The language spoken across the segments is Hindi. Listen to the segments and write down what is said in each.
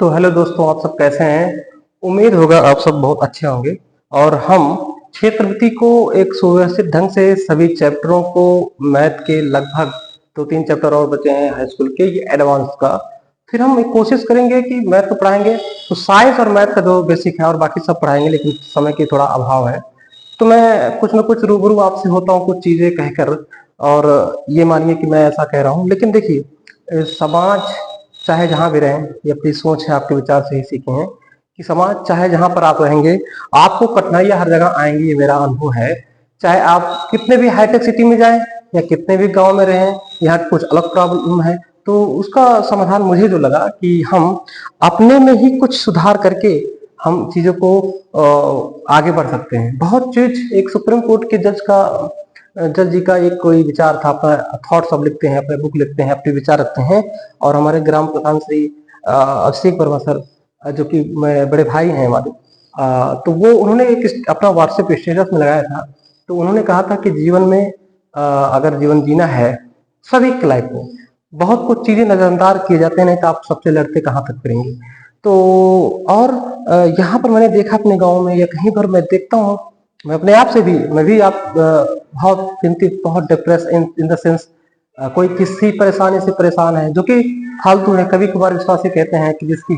तो हेलो दोस्तों, आप सब कैसे हैं? उम्मीद होगा आप सब बहुत अच्छे होंगे। और हम क्षेत्रवृत्ति को एक सुव्यवस्थित ढंग से सभी चैप्टरों को, मैथ के लगभग 2-3 चैप्टर और बचे हैं हाई स्कूल के, ये एडवांस का। फिर हम एक कोशिश करेंगे कि मैथ को पढ़ाएंगे तो साइंस और मैथ का जो बेसिक है और बाकी सब पढ़ाएंगे, लेकिन समय की थोड़ा अभाव है। तो मैं कुछ न कुछ रूबरू आपसे होता हूँ कुछ चीजें कहकर। और ये मानिए कि मैं ऐसा कह रहा हूँ, लेकिन देखिए समाज चाहे जहां भी रहें, ये अपनी सोच है, आपके विचार से ही सीखे हैं कि समाज चाहे जहां पर आप रहेंगे, आपको कठिनाइयां हर जगह आएंगी। ये मेरा अनुभव है। चाहे आप कितने भी हाईटेक सिटी में जाएं या कितने भी गांव में रहें, यहाँ कुछ अलग प्रॉब्लम है तो उसका समाधान मुझे जो लगा कि हम अपने में ही कुछ सुधार करके हम चीजों को आगे बढ़ सकते हैं। बहुत चीज एक सुप्रीम कोर्ट के जज जी का एक कोई विचार था, अपना थॉट सब लिखते हैं, अपने बुक लिखते हैं, अपने विचार रखते हैं। और हमारे ग्राम प्रधान श्री अभिषेक वर्मा सर, जो कि बड़े भाई हैं हमारे, तो वो उन्होंने एक अपना व्हाट्सएप स्टेटस में लगाया था। तो उन्होंने कहा था कि जीवन में अगर जीवन जीना है, सभी की लाइफ में बहुत कुछ चीजें नजरअंदाज किए जाते हैं, नहीं तो आप सबसे लड़ते कहाँ तक करेंगे। तो और यहाँ पर मैंने देखा अपने गांव में या कहीं पर मैं देखता हूँ, मैं अपने आप से भी, मैं भी आप बहुत चिंतित, बहुत डिप्रेस इन द सेंस, कोई किसी परेशानी से परेशान है जो कि फालतू है। कभी कभार विश्वासी कहते हैं कि जिसकी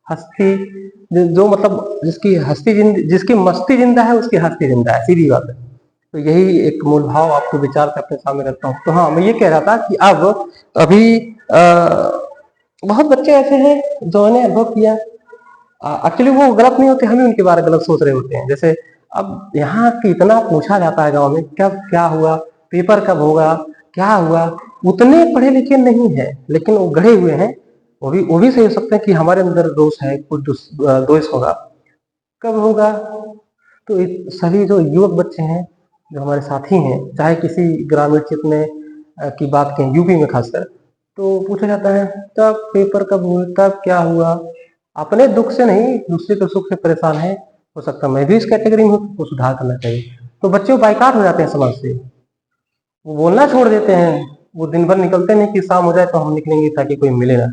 हस्ती, जो मतलब जिसकी मस्ती जिंदा है उसकी हस्ती जिंदा है, सीधी बात है। तो यही एक मूल भाव आपको विचार के अपने सामने रखता हूँ। तो हाँ, मैं ये कह रहा था कि अब अभी बहुत बच्चे ऐसे हैं जो ने अनुभव किया। एक्चुअली वो गलत नहीं होते, हम ही उनके बारे में गलत सोच रहे होते हैं। जैसे अब यहाँ की इतना पूछा जाता है गांव में, कब क्या हुआ, पेपर कब होगा, क्या हुआ। उतने पढ़े लिखे नहीं है, लेकिन वो गढ़े हुए हैं। वो भी सही हो सकते हैं कि हमारे अंदर दोष है, कुछ दोष होगा, कब होगा। तो सभी जो युवक बच्चे हैं, जो हमारे साथी हैं, चाहे किसी ग्रामीण क्षेत्र में की बात करें, यूपी में खासकर, तो पूछा जाता है तब पेपर कब हुआ, तब क्या हुआ। अपने दुख से नहीं, दूसरे के सुख से परेशान है। हो सकता है मैं भी इस कैटेगरी में हूँ, तो सुधार करना चाहिए। तो बच्चे बाइकाट हो जाते हैं समाज से, वो बोलना छोड़ देते हैं। वो दिन भर निकलते नहीं कि शाम हो जाए तो हम निकलेंगे ताकि कोई मिले ना।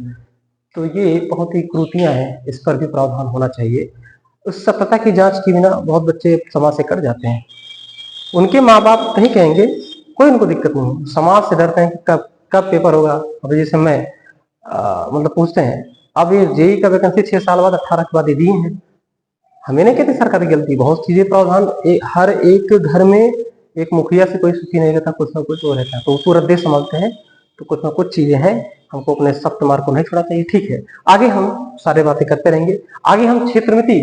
तो ये बहुत ही क्रूतियां हैं, इस पर भी प्रावधान होना चाहिए। उस सत्यता की जांच के बिना बहुत बच्चे समाज से कट जाते हैं। उनके माँ बाप नहीं कहेंगे, कोई उनको दिक्कत नहीं, समाज से डरते हैं कि कब कब पेपर होगा। अभी जैसे मैं मतलब पूछते हैं, अब ये जेई का वैकेंसी 6 साल बाद 18 के बाद ये दिए हैं। हमें नहीं कहते सरकार की गलती, बहुत चीजें प्रावधान हर एक घर में एक मुखिया से कोई सुखी नहीं रहता, कुछ ना कुछ वो रहता है, तो पूरा देश संभालते हैं। तो कुछ ना कुछ चीजें हैं, हमको अपने सख्त मार्ग को नहीं छोड़ना चाहिए। ठीक है, आगे हम सारे बातें करते रहेंगे। आगे हम क्षेत्रमिति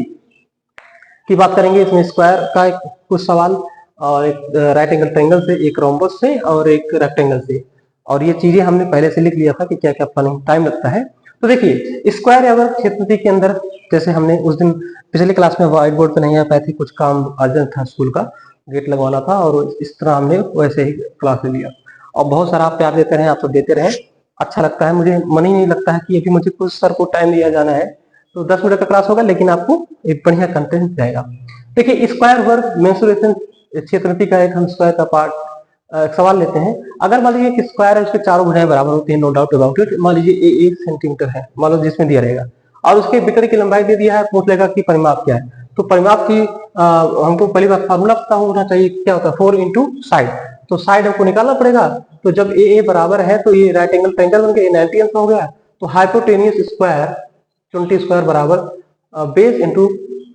की बात करेंगे। इसमें स्क्वायर का एक कुछ सवाल, और एक राइट एंगल ट्रायंगल से, एक रोम्बस से और एक रेक्टेंगल से। और ये चीजें हमने पहले से लिख लिया था कि क्या क्या टाइम लगता है। तो देखिए स्क्वायर या वर्ग क्षेत्रमिति के अंदर, जैसे हमने उस दिन पिछले क्लास में व्हाइट बोर्ड पे नहीं आ पाए थे, कुछ काम अर्जेंट था, स्कूल का गेट लगवाना था, और इस तरह हमने वैसे ही क्लास ले लिया। और बहुत सारा आप प्यार देते रहे, आप सब देते रहे, अच्छा लगता है। मुझे मन ही नहीं लगता है कि अभी मुझे कुछ सर को टाइम दिया जाना है। तो 10 मिनट का क्लास होगा, लेकिन आपको एक बढ़िया कंटेंट जाएगा। देखिए स्क्वायर वर्ग मेंसुरेशन क्षेत्रमिति का एक हम स्क्वायर का पार्ट एक सवाल लेते हैं। अगर मान लीजिए कि स्क्वायर है, उसके चारों भुजाएं बराबर होती हैं, नो डाउट अबाउट इट। मान लीजिए 1 सेंटीमीटर है, मान लो जिसमें दिया रहेगा, और उसके विकर्ण की लंबाई दे दिया है, पूछ लेगा कि परिमाप क्या है। तो परिमाप की हमको पहली बात फार्मूला पता होना चाहिए, क्या होता है 4 इंटू साइड। तो साइड हमको निकालना पड़ेगा। तो जब ए बराबर है तो ये राइट एंगल ट्रायंगल बन गया, 90 अंश हो गया। तो हाइपोटेनियस स्क्वायर 20 स्क्वायर बराबर बेस इंटू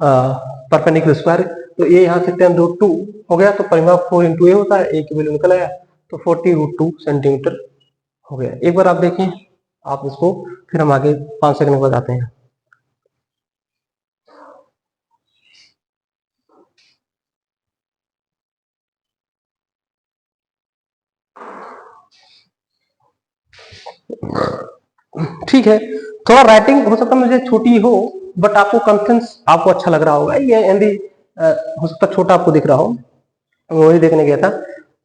परपेंडिकुलर स्क्वायर। तो ये यहाँ से 10√2 हो गया, तो परिमाप 4 इंटू ए होता है, ए की वैल्यू निकल आया, तो 40√2 सेंटीमीटर हो गया। एक बार आप देखें, आप इसको, फिर हम आगे 5 सेकंड बाद आते हैं। ठीक है, थोड़ा राइटिंग हो सकता है मुझे छोटी हो, बट आपको कॉन्फिडेंस, आपको अच्छा लग रहा होगा। ये हिंदी हो सकता है छोटा आपको दिख रहा हो, वही देखने गया था।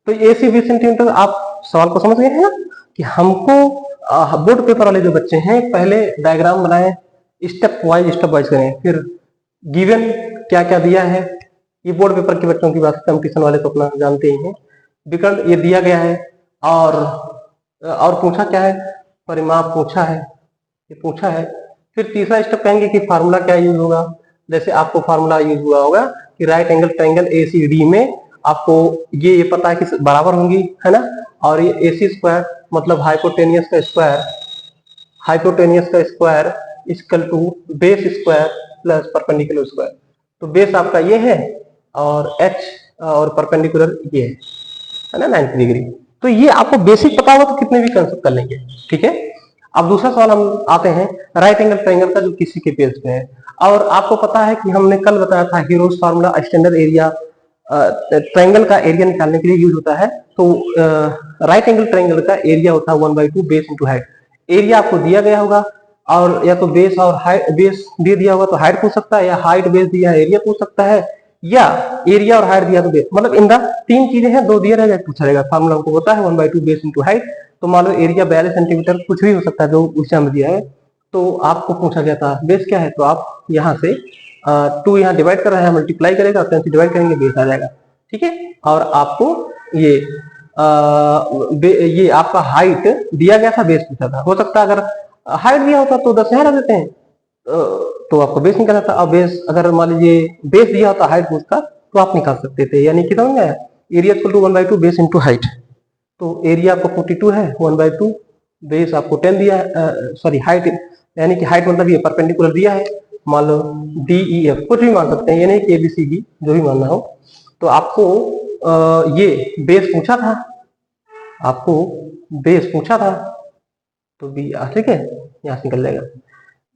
तो ए सी 20 सेंटीमीटर, आप सवाल को समझ गए हैं कि हमको बोर्ड पेपर वाले जो बच्चे हैं, पहले डायग्राम बनाए, स्टेप वाइज करें, फिर गिवन क्या क्या दिया है। ये बोर्ड पेपर के बच्चों की बात, कंपटीशन वाले तो अपना जानते ही हैं। विकर्ण ये दिया गया है, और पूछा क्या है, परिमाप पूछा है, ये पूछा है। फिर तीसरा स्टेप कहेंगे कि फार्मूला क्या यूज होगा। जैसे आपको फार्मूला यूज हुआ होगा कि राइट एंगल ट्रायंगल एसीडी में आपको ये पता है कि बराबर होंगी, है ना। और ये एसी स्क्वायर मतलब हाइपोटेनियस का square equal to base square plus perpendicular square. तो बेस आपका ये है और एच और परपेंडिकुलर ये है ना 90 डिग्री। तो ये आपको बेसिक पता होगा तो कितने भी कंसेप्ट कर लेंगे, ठीक है। अब दूसरा सवाल हम आते हैं राइट एंगल ट्रायंगल का, जो किसी के पेज पे है। और आपको पता है कि हमने कल बताया था heroes formula standard area triangle का एरिया निकालने के लिए यूज होता है। तो राइट एंगल ट्रायंगल का एरिया होता है 1/2 बेस इंटू हाइट। एरिया आपको दिया गया होगा और या तो बेस और हाइट, बेस दे दिया होगा तो हाइट पूछ सकता है, या हाइट बेस दिया है एरिया पूछ सकता है, या एरिया और हाइट दिया तो बेस। मतलब इन तीन चीजें हैं, दो दिया रहेगा पूछा रहेगा। फार्मूला हमको होता है 1/2 बेस इंटू हाइट। तो मान लो एरिया 42 सेंटीमीटर कुछ भी हो सकता है जो ऊंचा में दिया है, तो आपको पूछा गया था बेस क्या है। तो आप यहाँ से 2 यहाँ डिवाइड कर रहे हैं, मल्टीप्लाई करेगा 10 से डिवाइड करेंगे बेस आ जाएगा, ठीक है। और आपको ये आपका हाइट दिया गया था, बेस पूछा था। हो सकता है अगर हाइट दिया होता तो 10 यहाँ रख देते हैं, तो आपको बेस निकालना था। अब बेस अगर मान लीजिए बेस दिया होता हाइट पूछता तो आप निकाल सकते थे। यानी कितना हो गया area equal to 1/2 base into height. तो एरिया आपको 42 है, 1/2 बेस आपको 10 दिया है, सॉरी हाइट, यानी कि हाइट मतलब ये परपेंडिकुलर दिया है। मान लो डी ई एफ कुछ भी मान सकते हैं, यानी कि ABCD जो भी मानना हो। तो आपको ये बेस पूछा था, आपको बेस पूछा था, तो बी ठीक है, यहां से निकल जाएगा।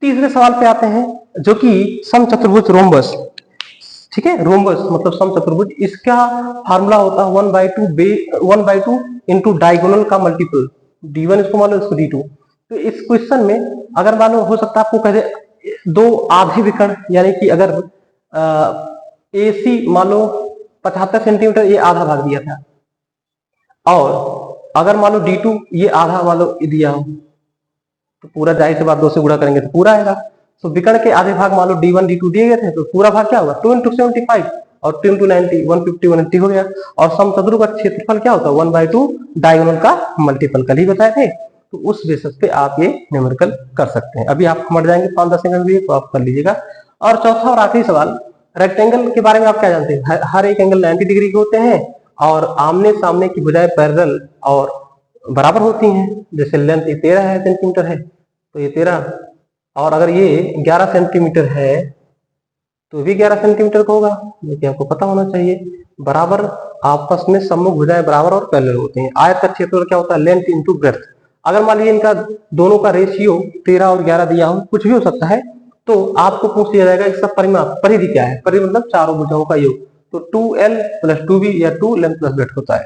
तीसरे सवाल पे आते हैं जो कि समचतुर्भुज रोम्बस, ठीक है। रोम्बस मतलब समचतुर्भुज, इसका फार्मूला होता है 1/2 इंटू डायगोनल का मल्टीपल D1, इसको मान लो इसको D2। तो इस क्वेश्चन में अगर मान लो हो सकता है आपको कहे दो आधे विकर्ण, यानी कि अगर AC मान लो 75 सेंटीमीटर ये आधा भाग दिया था, और अगर मान लो D2 ये आधा मान लो दिया हो, तो पूरा जाहिर सी बात 2 से गुणा करेंगे तो पूरा आएगा। तो विकर्ण के आधे भाग मान लो D1 D2 दिए गए थे, तो पूरा भाग क्या होगा 2 × 75 और 2 × 90 150 180 हो गया। और समचतुर्भुज का क्षेत्रफल क्या होता है 1/2 डायगोनल का मल्टीपल, कल ही बताए थे। तो उस बेसिस पे आप ये न्यूमेरिकल कर सकते हैं। अभी आप समझ जाएंगे 5-10 सेकंड भी, तो आप कर लीजिएगा। और चौथा और आखिरी सवाल, रेक्टेंगल के बारे में आप क्या जानते हैं। हर एक एंगल 90 डिग्री के होते हैं और आमने सामने की बजाय पैरेलल और बराबर होती हैं। जैसे लेंथ 13 सेंटीमीटर है तो ये 13, और अगर ये 11 सेंटीमीटर है तो भी 11 सेंटीमीटर का होगा, लेकिन आपको पता होना चाहिए। बराबर आपस में सम्मुख भुजाएं बराबर और पैरेलल होते हैं। आयत का क्षेत्रफल क्या होता है लेंथ इंटू ब्रेड्थ। अगर मान लीजिए इनका दोनों का रेशियो 13 और 11 दिया हो, कुछ भी हो सकता है, तो आपको पूछ लिया जाएगा इसका परिमाप, परिधि क्या है। परिधि मतलब चारों भुजाओं का योग। तो 2L + 2B या 2 लेंथ प्लस ब्रेड्थ होता है।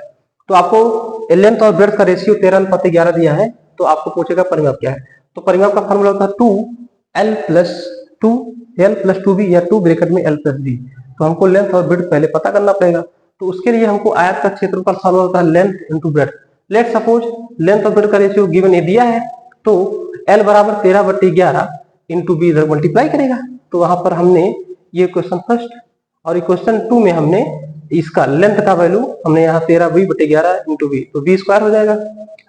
तो आपको लेंथ और ब्रेड्थ का रेशियो 13:11 दिया है, तो आपको पूछेगा परिमाप क्या है। तो परिमाप का फॉर्मूला होता है 2L + 2B या 2 ब्रैकेट में L + B। तो हमको लेंथ और ब्रेड्थ पहले पता करना पड़ेगा। तो उसके लिए हमको आयत का क्षेत्रफल फॉर्मूला होता है length into breadth. Let suppose length और ब्रेड्थ का रेशियो गिवन ए दिया है, तो L = 13/11 इंटू B इधर मल्टीप्लाई करेगा। तो वहां पर हमने ये क्वेश्चन फर्स्ट और क्वेश्चन 2 में हमने इसका लेंथ का वैल्यू हमने यहाँ 13B/11 इंटू B, तो B स्क्वायर हो जाएगा,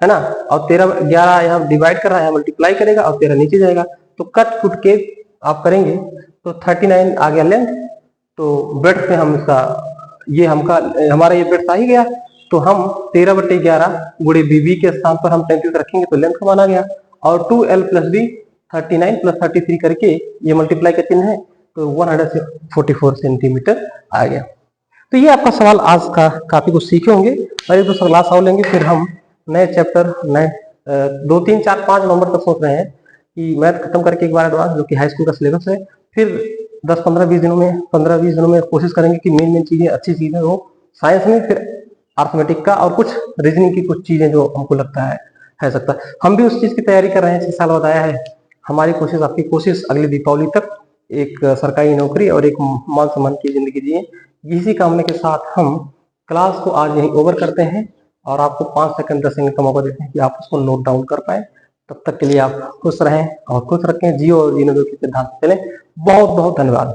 है ना। और 13/11 यहाँ डिवाइड कर रहा है, मल्टीप्लाई करेगा और 13 नीचे जाएगा। तो कट कुट के आप करेंगे तो 39 आ गया लेंथ। तो ब्रेड्थ में हम इसका ये हमारा ये ब्रेड्थ आ ही गया। तो हम 13/11 गुणे BB के स्थान पर हम 33 रखेंगे तो लेंथ का मान आ गया। और 2L + B 39 + 33 करके ये मल्टीप्लाई का चिन्ह है, तो 144 सेंटीमीटर आ गया। तो ये आपका सवाल आज का, काफी कुछ सीखे होंगे। और एक दूसरा क्लास और लेंगे, फिर हम नए चैप्टर नए 2 3 4 5 नवंबर तक सोच रहे हैं कि मैथ खत्म करके एक बार एडवांस जो कि हाई स्कूल का सिलेबस है, फिर 10-15-20 दिनों में 15-20 दिनों में कोशिश करेंगे कि मेन चीजें अच्छी चीजें हो साइंस में, फिर अर्थमेटिक का और कुछ रीजनिंग की कुछ चीजें जो हमको लगता है सकता है। हम भी उस चीज की तैयारी कर रहे हैं, 6 साल बाद आया है। हमारी कोशिश, आपकी कोशिश अगले दीपावली तक एक सरकारी नौकरी और एक मान सम्मान की जिंदगी जिए। इसी कामना के साथ हम क्लास को आज यहीं ओवर करते हैं और आपको 5 सेकंड 10 सेकंड का मौका देते हैं कि आप उसको नोट डाउन कर पाए। तब तक के लिए आप खुश रहें और खुश रखें, जियो और जीने दो के सिद्धांत चलें। बहुत बहुत धन्यवाद।